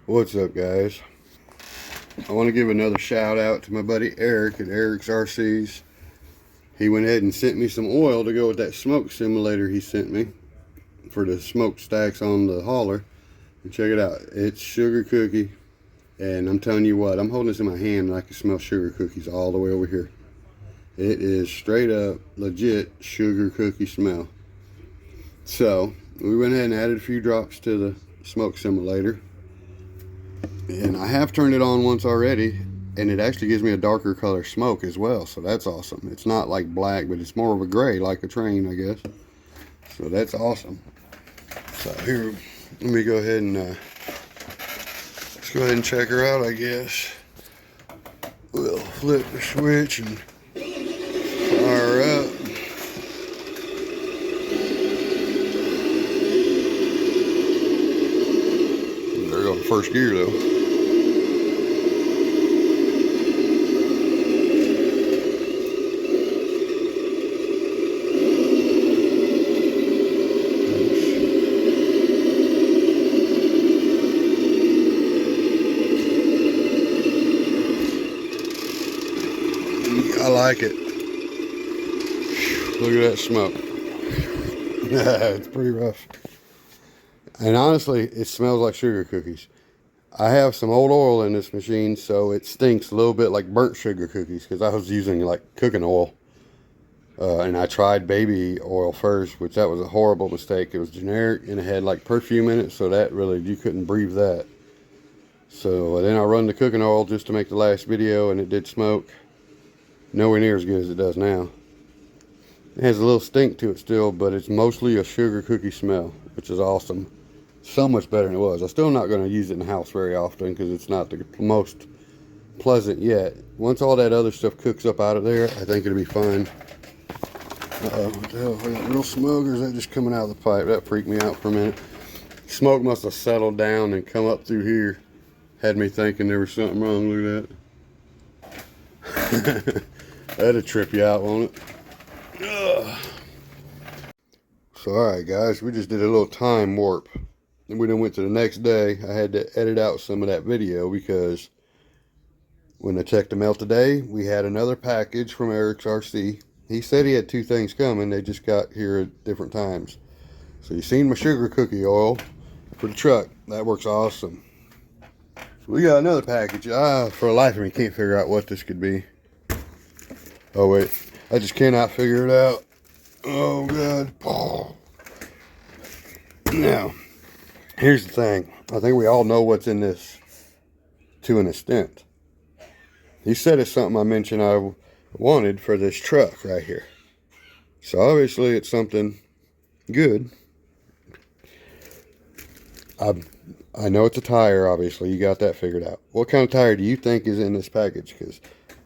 What's up, guys? I want to give another shout out to my buddy Eric at Eric's RCs. He went ahead and sent me some oil to go with that smoke simulator he sent me for the smokestacks on the hauler. And check it out, it's sugar cookie, and I'm telling you what, I'm holding this in my hand and I can smell sugar cookies all the way over here. It is straight up legit sugar cookie smell. So we went ahead and added a few drops to the smoke simulator. And I have turned it on once already, and it actually gives me a darker color smoke as well, so that's awesome. It's not like black, but it's more of a gray, like a train, I guess. So that's awesome. So here, let me go ahead and let's go ahead and check her out, I guess. We'll flip the switch and fire her up. There goes the first gear though. I like it. Look at that smoke. It's pretty rough. And honestly, it smells like sugar cookies. I have some old oil in this machine, so it stinks a little bit like burnt sugar cookies because I was using like cooking oil. And I tried baby oil first, which that was a horrible mistake. It was generic and it had like perfume in it, so that really, you couldn't breathe that. So then I run the cooking oil just to make the last video, and it did smoke. Nowhere near as good as it does now. It has a little stink to it still, but it's mostly a sugar cookie smell, which is awesome. So much better than it was. I'm still not going to use it in the house very often because it's not the most pleasant yet. Once all that other stuff cooks up out of there, I think it'll be fine. Uh-oh, what the hell? Is that real smoke, or is that just coming out of the pipe? That freaked me out for a minute. Smoke must have settled down and come up through here. Had me thinking there was something wrong. Look at that. That'll trip you out, won't it? Ugh. So, alright guys, we just did a little time warp. And we then went to the next day. I had to edit out some of that video because when I checked the mail today, we had another package from Eric's RC. He said he had two things coming. They just got here at different times. So you seen my sugar cookie oil for the truck. That works awesome. We got another package. For the life of me, can't figure out what this could be. Oh wait, I just cannot figure it out. Oh god. Oh. Now, here's the thing. I think we all know what's in this to an extent. He said it's something I mentioned I wanted for this truck right here. So obviously it's something good. I know it's a tire, obviously. You got that figured out. What kind of tire do you think is in this package? Because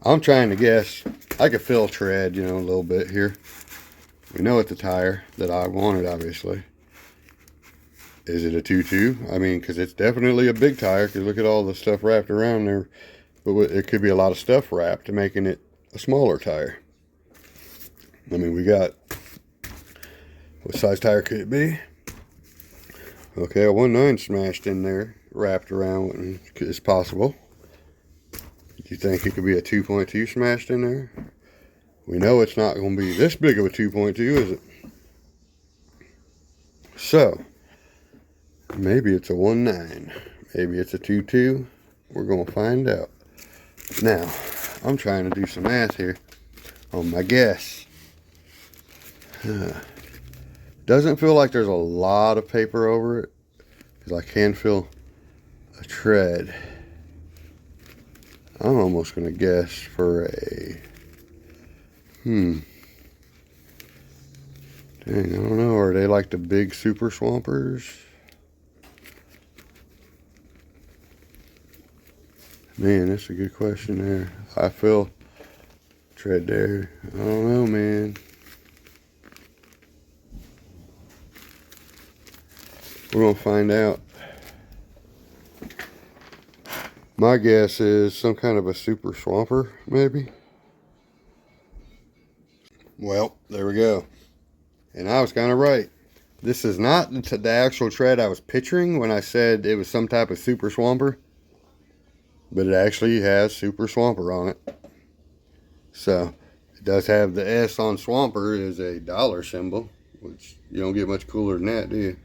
I'm trying to guess. I could feel tread, you know, a little bit here. We know it's a tire that I wanted, obviously. Is it a 2.2? I mean, because it's definitely a big tire, because look at all the stuff wrapped around there. But it could be a lot of stuff wrapped, making it a smaller tire. I mean, we got... What size tire could it be? Okay, a 1.9 smashed in there, wrapped around is possible. You think it could be a 2.2 smashed in there? We know it's not going to be this big of a 2.2, is it? So, maybe it's a 1.9. Maybe it's a 2.2. We're going to find out. Now, I'm trying to do some math here on my guess. Doesn't feel like there's a lot of paper over it, because I can feel a tread. I'm almost going to guess for a... Dang, I don't know. Are they like the big super swampers? Man, that's a good question there. I feel tread there. I don't know, man. We're going to find out. My guess is some kind of a super swamper, maybe. Well, there we go. And I was kind of right. This is not the actual tread I was picturing when I said it was some type of Super Swamper, but it actually has Super Swamper on it. So it does have the S on Swamper as a dollar symbol, which you don't get much cooler than that, do you?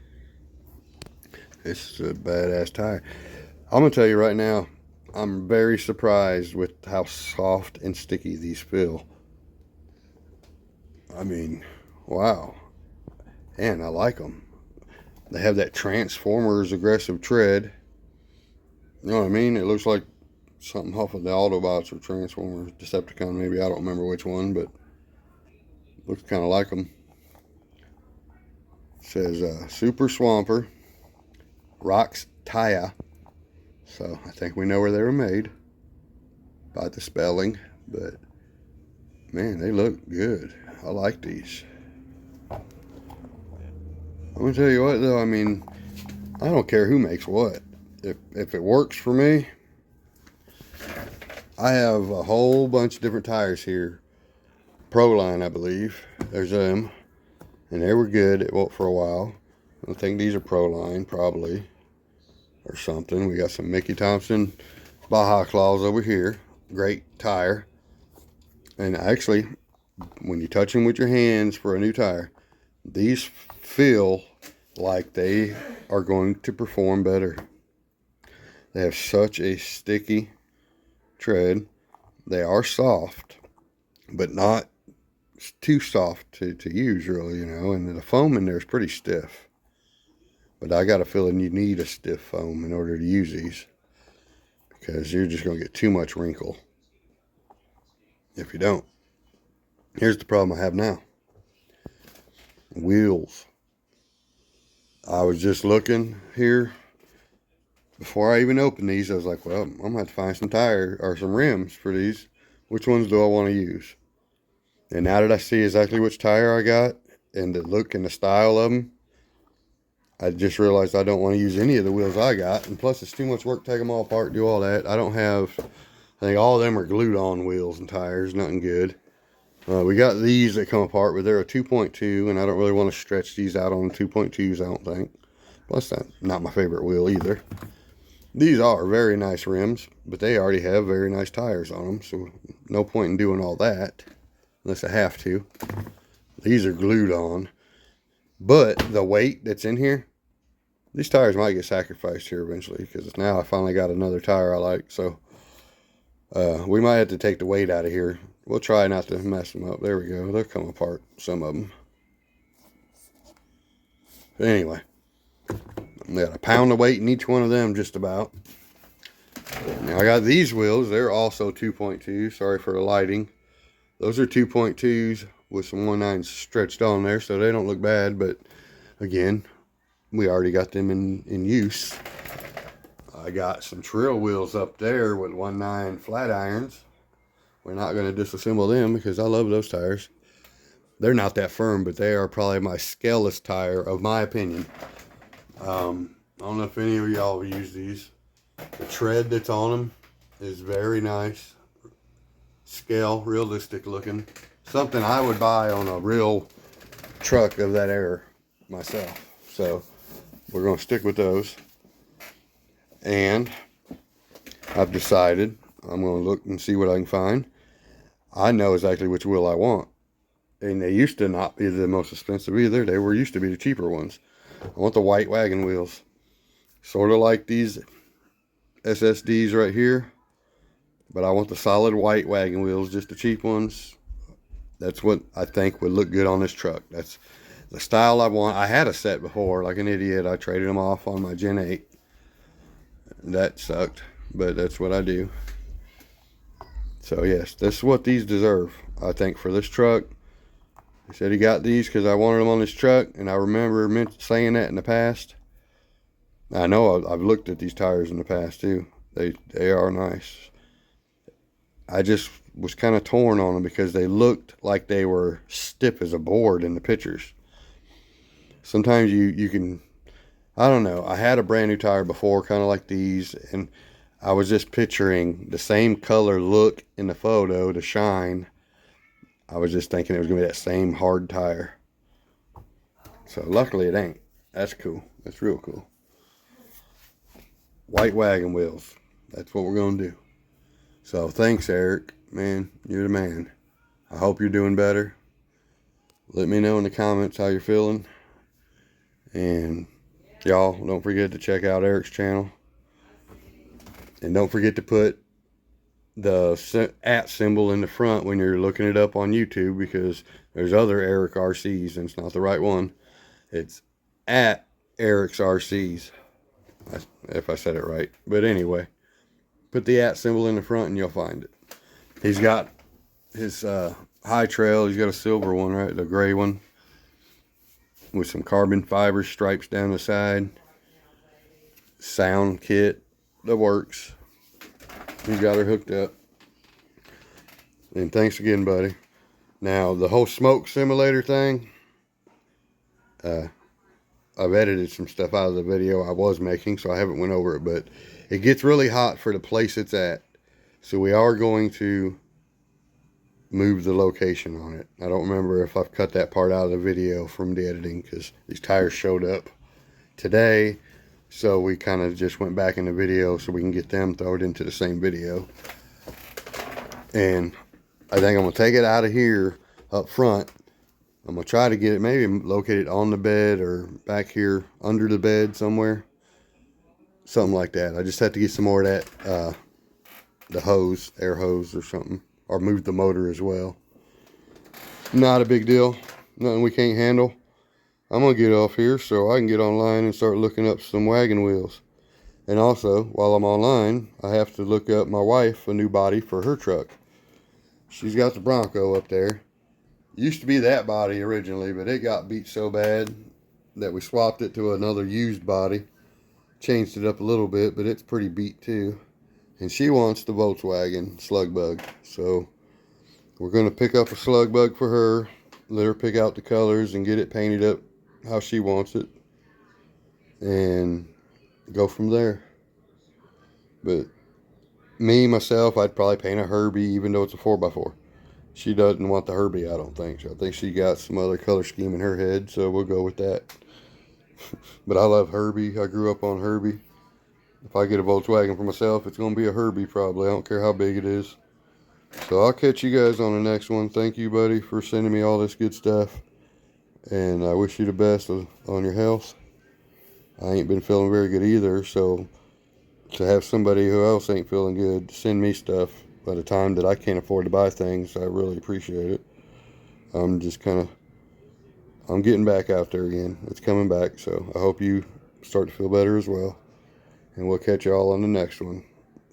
This is a badass tire. I'm gonna tell you right now, I'm very surprised with how soft and sticky these feel. I mean, wow. And I like them. They have that Transformers aggressive tread. You know what I mean? It looks like something off of the Autobots or Transformers, Decepticon maybe. I don't remember which one, but looks kind of like them. It says Super Swamper, Rocks Taya. So I think we know where they were made by the spelling, but man, they look good. I like these. I'm gonna tell you what though, I mean, I don't care who makes what. If it works for me, I have a whole bunch of different tires here. Proline, I believe. There's them. And they were good for a while. I think these are Proline, probably. Or something. We got some Mickey Thompson Baja Claws over here. Great tire. And actually, when you touch them with your hands for a new tire, these feel like they are going to perform better. They have such a sticky tread. They are soft, but not too soft to use, really, you know. And the foam in there is pretty stiff. But I got a feeling you need a stiff foam in order to use these, because you're just going to get too much wrinkle if you don't. Here's the problem I have now. Wheels. I was just looking here. Before I even opened these, I was like, well, I'm going to have to find some tire or some rims for these. Which ones do I want to use? And now that I see exactly which tire I got and the look and the style of them, I just realized I don't want to use any of the wheels I got. And plus, it's too much work to take them all apart and do all that. I don't have, I think all of them are glued on wheels and tires. Nothing good. We got these that come apart, but they're a 2.2, and I don't really want to stretch these out on 2.2s, I don't think. Plus, that's not my favorite wheel either. These are very nice rims, but they already have very nice tires on them, so no point in doing all that unless I have to. These are glued on, but the weight that's in here, these tires might get sacrificed here eventually, because now I finally got another tire I like. So we might have to take the weight out of here. We'll try not to mess them up. There we go. They'll come apart, some of them. But anyway, I got a pound of weight in each one of them, just about. Now I got these wheels. They're also 2.2. Sorry for the lighting. Those are 2.2s with some 1.9s stretched on there, so they don't look bad. But again, we already got them in use. I got some trail wheels up there with 1.9 flat irons. We're not going to disassemble them because I love those tires. They're not that firm, but they are probably my scaleless tire, of my opinion. I don't know if any of y'all have used these. The tread that's on them is very nice. Scale, realistic looking. Something I would buy on a real truck of that era myself. So we're going to stick with those. And I've decided I'm going to look and see what I can find. I know exactly which wheel I want. And they used to not be the most expensive either. They were used to be the cheaper ones. I want the white wagon wheels. Sort of like these SSDs right here. But I want the solid white wagon wheels, just the cheap ones. That's what I think would look good on this truck. That's the style I want. I had a set before, like an idiot. I traded them off on my Gen 8. That sucked, but that's what I do. So yes, this is what these deserve, I think, for this truck. He said he got these because I wanted them on this truck, and I remember saying that in the past. I know I've looked at these tires in the past too. They are nice. I just was kind of torn on them because they looked like they were stiff as a board in the pictures. Sometimes you can, I don't know. I had a brand new tire before, kind of like these, and I was just picturing the same color look in the photo, the shine. I was just thinking it was going to be that same hard tire. So luckily it ain't. That's cool. That's real cool. White wagon wheels. That's what we're going to do. So thanks, Eric. Man, you're the man. I hope you're doing better. Let me know in the comments how you're feeling. And y'all, don't forget to check out Eric's channel. And don't forget to put the @ symbol in the front when you're looking it up on YouTube, because there's other Eric RCs and it's not the right one. It's at Eric's RCs, if I said it right. But anyway, put the @ symbol in the front and you'll find it. He's got his high trail. He's got a silver one, right? The gray one with some carbon fiber stripes down the side. Sound kit that works. He's got her hooked up. And thanks again, buddy. Now, the whole smoke simulator thing, I've edited some stuff out of the video I was making, so I haven't went over it, but it gets really hot for the place it's at. So we are going to move the location on it. I don't remember if I've cut that part out of the video from the editing, because these tires showed up today. So we kind of just went back in the video so we can get them, throw it into the same video. And I think I'm going to take it out of here up front. I'm going to try to get it maybe located on the bed or back here under the bed somewhere. Something like that. I just have to get some more of that, the hose, air hose or something. Or move the motor as well. Not a big deal. Nothing we can't handle. I'm going to get off here so I can get online and start looking up some wagon wheels. And also, while I'm online, I have to look up my wife a new body for her truck. She's got the Bronco up there. Used to be that body originally, but it got beat so bad that we swapped it to another used body. Changed it up a little bit, but it's pretty beat too. And she wants the Volkswagen Slug Bug. So we're going to pick up a Slug Bug for her. Let her pick out the colors and get it painted up how she wants it. And go from there. But me, myself, I'd probably paint a Herbie even though it's a 4x4. She doesn't want the Herbie, I don't think. So I think she got some other color scheme in her head, so we'll go with that. But I love Herbie. I grew up on Herbie. If I get a Volkswagen for myself, it's going to be a Herbie probably. I don't care how big it is. So I'll catch you guys on the next one. Thank you, buddy, for sending me all this good stuff. And I wish you the best on your health. I ain't been feeling very good either, so to have somebody who else ain't feeling good send me stuff at a time that I can't afford to buy things, I really appreciate it. I'm just I'm getting back out there again. It's coming back, so I hope you start to feel better as well. And we'll catch you all on the next one.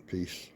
Peace.